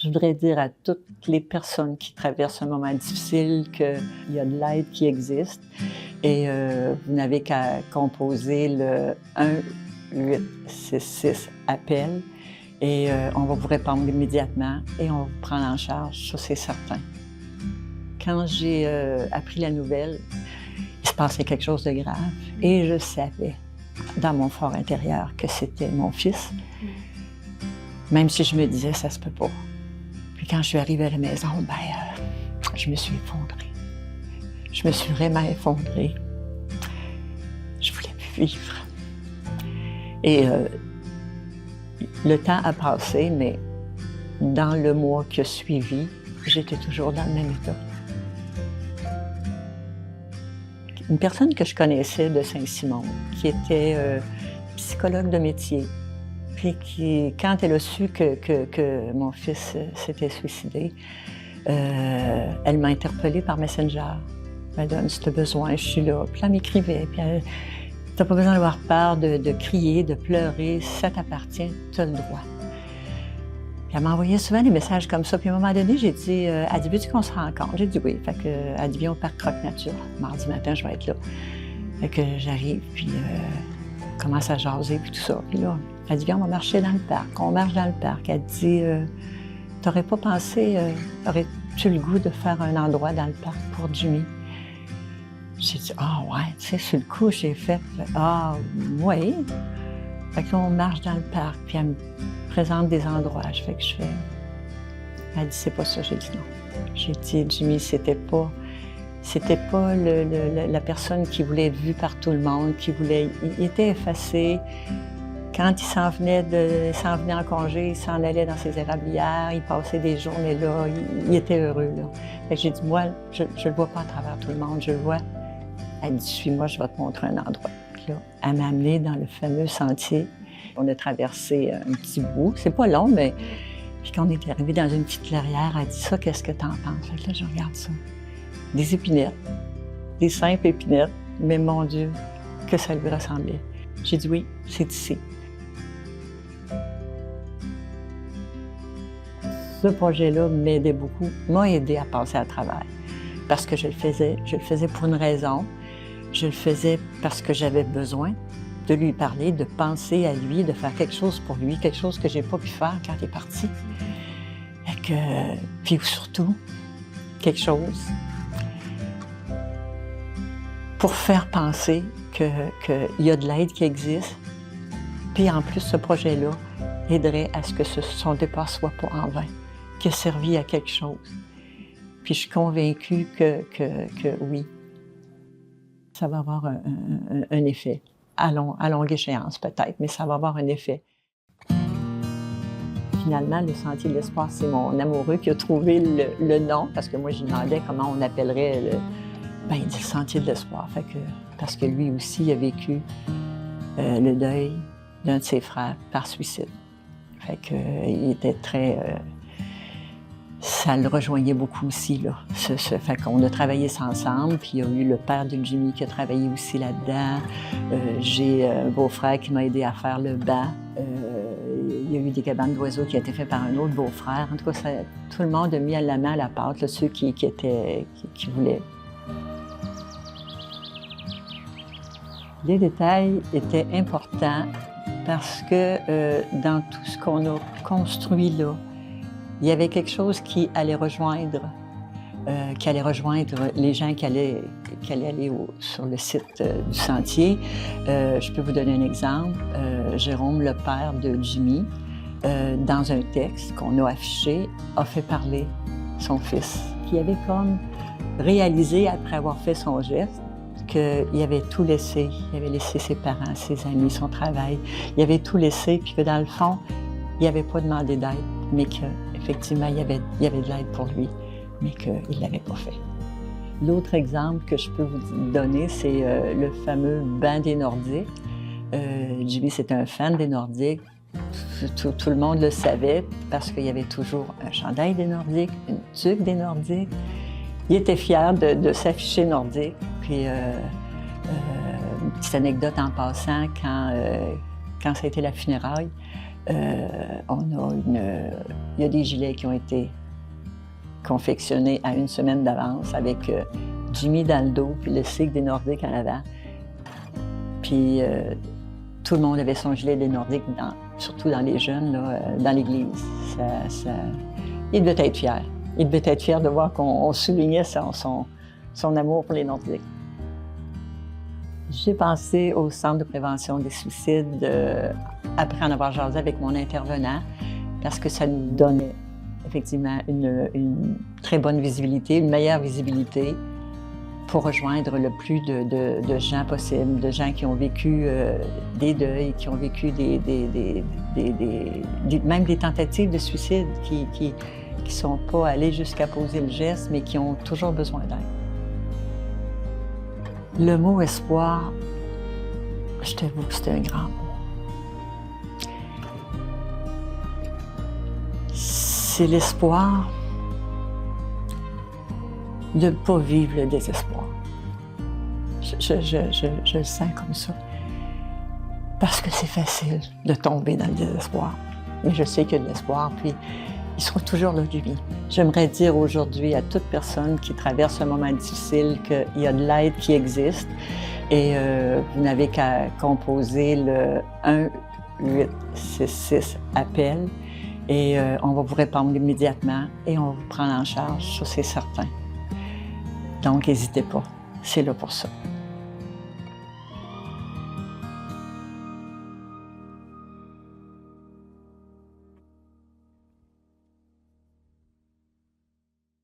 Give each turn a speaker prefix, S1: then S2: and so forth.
S1: Je voudrais dire à toutes les personnes qui traversent un moment difficile qu'il y a de l'aide qui existe et vous n'avez qu'à composer le 1-866-APPEL et on va vous répondre immédiatement et on va vous prendre en charge, ça c'est certain. Quand j'ai appris la nouvelle, il se passait quelque chose de grave et je savais dans mon fort intérieur que c'était mon fils, même si je me disais ça se peut pas. Puis quand je suis arrivée à la maison, je me suis effondrée. Je me suis vraiment effondrée. Je voulais plus vivre. Et le temps a passé, mais dans le mois qui a suivi, j'étais toujours dans le même état. Une personne que je connaissais de Saint-Simon, qui était psychologue de métier, puis qui, quand elle a su que mon fils s'était suicidé, elle m'a interpellée par Messenger. Elle m'a dit « Si tu as besoin, je suis là ». Puis elle m'écrivait, puis elle, « Tu n'as pas besoin d'avoir peur, de crier, de pleurer, ça t'appartient, tu as le droit ». Puis elle m'envoyait souvent des messages comme ça. Puis à un moment donné, j'ai dit « Elle dit, veux-tu qu'on se rencontre ?» J'ai dit « Oui ». Fait que, elle dit « Viens au parc Croque Nature. Mardi matin, je vais être là ». Fait que j'arrive, puis on commence à jaser, puis tout ça. Puis là, elle dit « Viens, on va marcher dans le parc ». On marche dans le parc. Elle dit « T'aurais pas pensé, aurais-tu le goût de faire un endroit dans le parc pour Jimmy? » J'ai dit « Ah ouais, tu sais, sur le coup, j'ai fait « Ah oui ». Fait que là, on marche dans le parc, puis elle me présente des endroits. Fait que je fais... Elle dit « C'est pas ça ». J'ai dit « Non ». J'ai dit « Jimmy, c'était pas la personne qui voulait être vue par tout le monde, qui voulait... Il était effacé. Quand il s'en venait en congé, il s'en allait dans ses érablières, il passait des journées là, il était heureux, là. Fait que j'ai dit, moi, je le vois pas à travers tout le monde, je le vois. Elle dit, suis-moi, je vais te montrer un endroit. Puis là, elle m'a amenée dans le fameux sentier. On a traversé un petit bout, c'est pas long, mais... Puis quand on est arrivé dans une petite clairière, elle dit, ça, qu'est-ce que t'en penses? Fait que là, je regarde ça. Des épinettes, des simples épinettes, mais mon Dieu, que ça lui ressemblait. J'ai dit, oui, c'est ici. Ce projet-là m'aidait beaucoup, m'a aidé à passer à travers. Parce que je le faisais pour une raison. Je le faisais parce que j'avais besoin de lui parler, de penser à lui, de faire quelque chose pour lui, quelque chose que j'ai pas pu faire quand il est parti. Puis surtout, quelque chose pour faire penser qu'il y a de l'aide qui existe. Puis en plus, ce projet-là aiderait à ce que son départ soit pas en vain, qu'il a servi à quelque chose. Puis je suis convaincue que oui, ça va avoir un effet. À longue échéance peut-être, mais ça va avoir un effet. Finalement, le Sentier de l'Espoir, c'est mon amoureux qui a trouvé le nom, parce que moi, je lui demandais comment on appellerait il dit le Sentier de l'Espoir, parce que lui aussi a vécu le deuil d'un de ses frères par suicide. Il était très... ça le rejoignait beaucoup aussi, là. Fait qu'on a travaillé ça ensemble, puis il y a eu le père de Jimmy qui a travaillé aussi là-dedans. J'ai un beau-frère qui m'a aidé à faire le banc. Il y a eu des cabanes d'oiseaux qui ont été faites par un autre beau-frère. En tout cas, tout le monde a mis à la main à la pâte, là, ceux qui voulaient. Les détails étaient importants parce que dans tout ce qu'on a construit là, il y avait quelque chose qui allait rejoindre les gens qui allaient aller sur le site du sentier. Je peux vous donner un exemple. Jérôme, le père de Jimmy, dans un texte qu'on a affiché, a fait parler son fils, qui avait comme réalisé, après avoir fait son geste, qu'il avait tout laissé. Il avait laissé ses parents, ses amis, son travail. Il avait tout laissé, puis que dans le fond, il n'avait pas demandé d'aide, mais qu'effectivement, il y avait de l'aide pour lui, mais qu'il ne l'avait pas fait. L'autre exemple que je peux vous donner, c'est le fameux banc des Nordiques. Jimmy, c'était un fan des Nordiques. Tout le monde le savait parce qu'il y avait toujours un chandail des Nordiques, une tuque des Nordiques. Il était fier de s'afficher nordique. Puis, une petite anecdote en passant, quand ça a été la funéraille, Il y a des gilets qui ont été confectionnés à une semaine d'avance avec Jimmy dans le dos, puis le sigle des Nordiques en avant. Puis tout le monde avait son gilet des Nordiques, surtout dans les jeunes, là, dans l'église. Il devait être fier. Il devait être fier de voir qu'on soulignait son amour pour les Nordiques. J'ai pensé au Centre de prévention des suicides après en avoir jasé avec mon intervenant, parce que ça nous donnait effectivement une très bonne visibilité, une meilleure visibilité pour rejoindre le plus de gens possible, de gens qui ont vécu des deuils, qui ont vécu même des tentatives de suicide, qui ne sont pas allés jusqu'à poser le geste, mais qui ont toujours besoin d'aide. Le mot espoir, je t'avoue que c'était un grand mot. C'est l'espoir de ne pas vivre le désespoir. Je le sens comme ça. Parce que c'est facile de tomber dans le désespoir. Mais je sais qu'il y a de l'espoir, puis il sera toujours là du bien. J'aimerais dire aujourd'hui à toute personne qui traverse un moment difficile qu'il y a de l'aide qui existe et vous n'avez qu'à composer le 1-866 appel et on va vous répondre immédiatement et on va vous prendre en charge, ça c'est certain. Donc n'hésitez pas, c'est là pour ça.